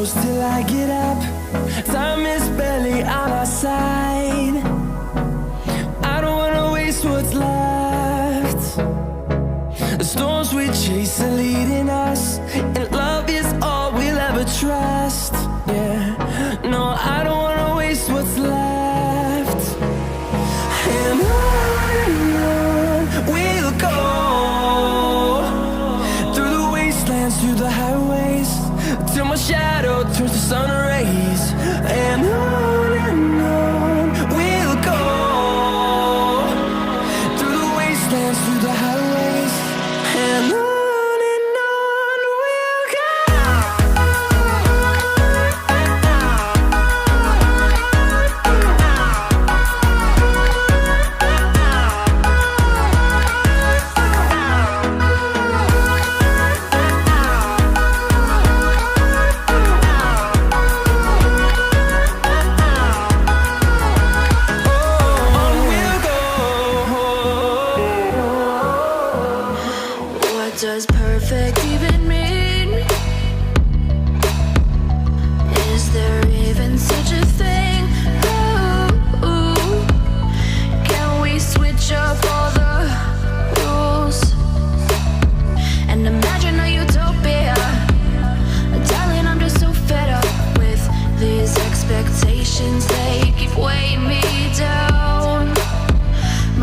close till I get up. Time is barely on our side. I don't wanna waste what's left. The storms we chase are leading us, and love is all we'll ever trust. Yeah, no, I don't wanna waste what's left. And on we'll go, through the wastelands, through the highways, till my shadow turns to sun rays. And on we'll go, through the wastelands, through the highways, and on we'll go. What does perfect even mean? Is there even such a thing? Ooh, can we switch up all the rules and imagine a utopia? Darling, I'm just so fed up with these expectations. They keep weighing me down.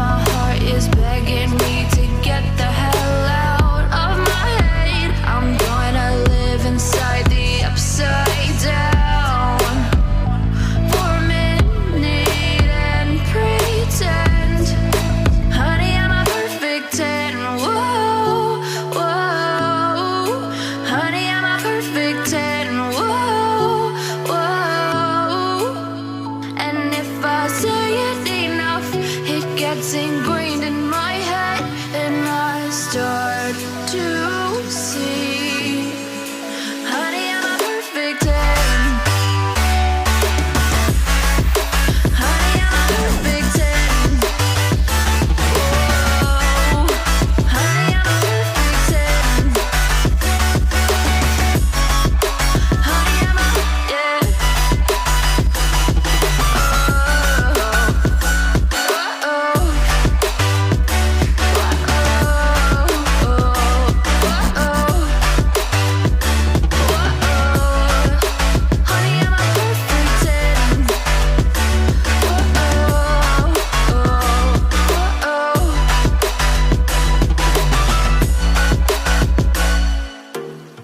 My heart is begging me to get the hell out of my head. I'm gonna live inside the upside down for a minute and pretend, honey, I'm a perfect 10. Whoa, whoa, honey, I'm a perfect 10. Whoa, whoa, and if I say it enough, it gets ingrained in my head, and I start to see, honey, I'm a perfect 10. Honey, I'm a perfect 10. Whoa, honey, I'm a perfect 10. Honey, I'm a, yeah.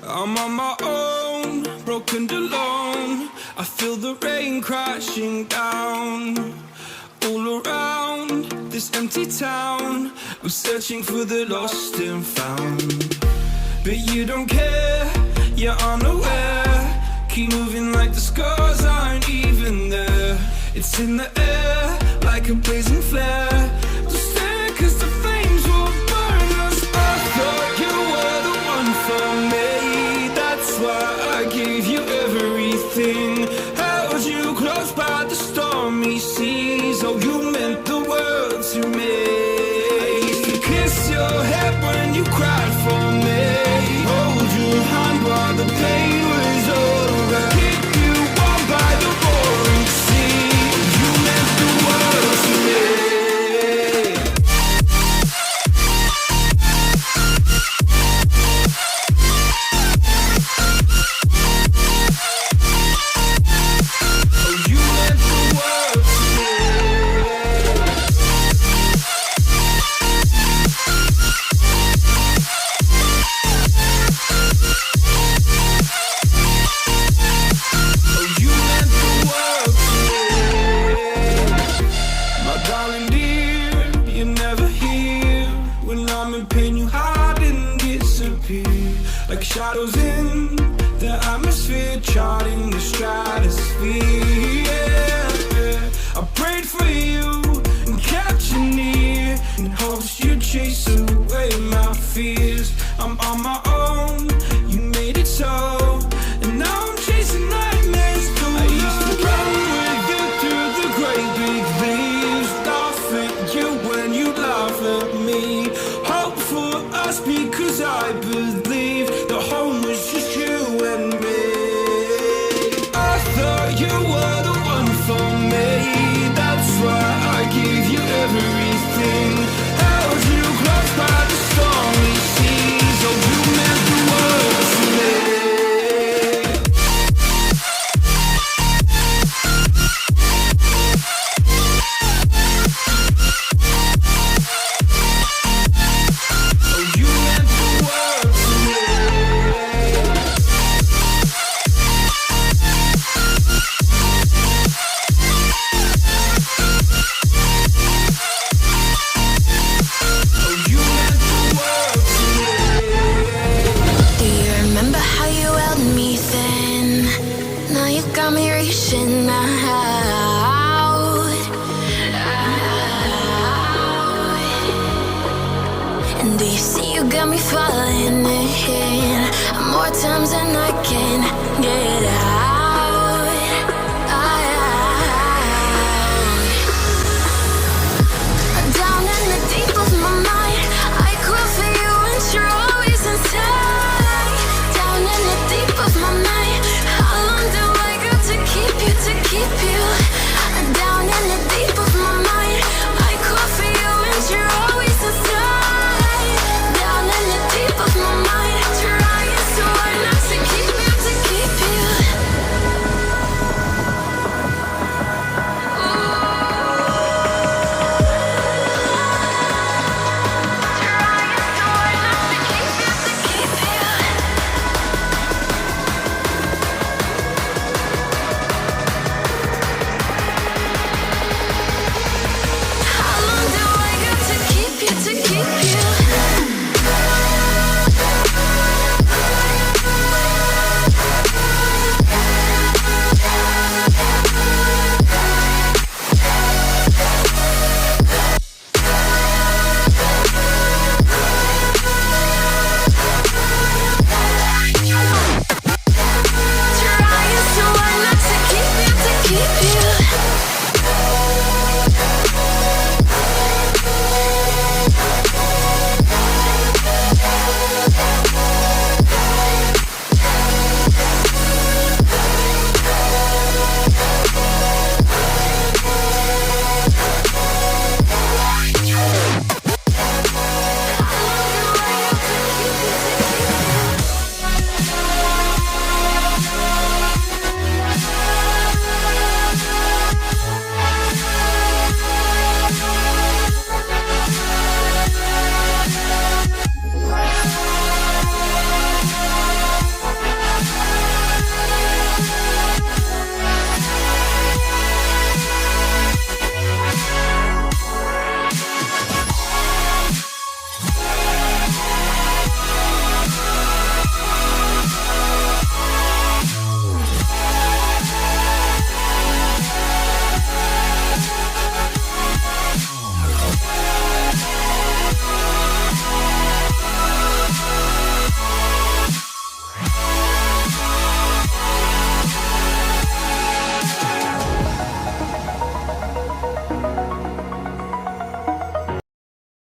I'm on my own, broken and alone. I feel the rain crashing down all around this empty town. I'm searching for the lost and found, but you don't care, you're unaware. Keep moving like the scars aren't even there. It's in the air like a blazing flare. Don't stare 'cause the flames will burn us. I thought you were the one for me. That's why I gave you everything. Held you close by the stormy seas. Oh, you meant the world to me. I used to kiss your head when you cried for me. Hold your hand while the pain was over. Keep you warm by the roaring sea. You meant the world to me. Oh, you meant the world to me. Oh, you meant the world to me. My darling dear, you're never here. When I'm in pain, you hide and disappear. Like shadows in the atmosphere, charting the stratosphere. Yeah. I prayed for you and kept you near, in hopes you'd chase away my fears. I'm on my own, you made it so, and now I'm chasing nightmares too. I used to run with you through the great big leaves, laugh at you when you laugh at me. Hope for us because I believe the home was just you and me. reaching out. And do you see you got me falling in more times than I can get out?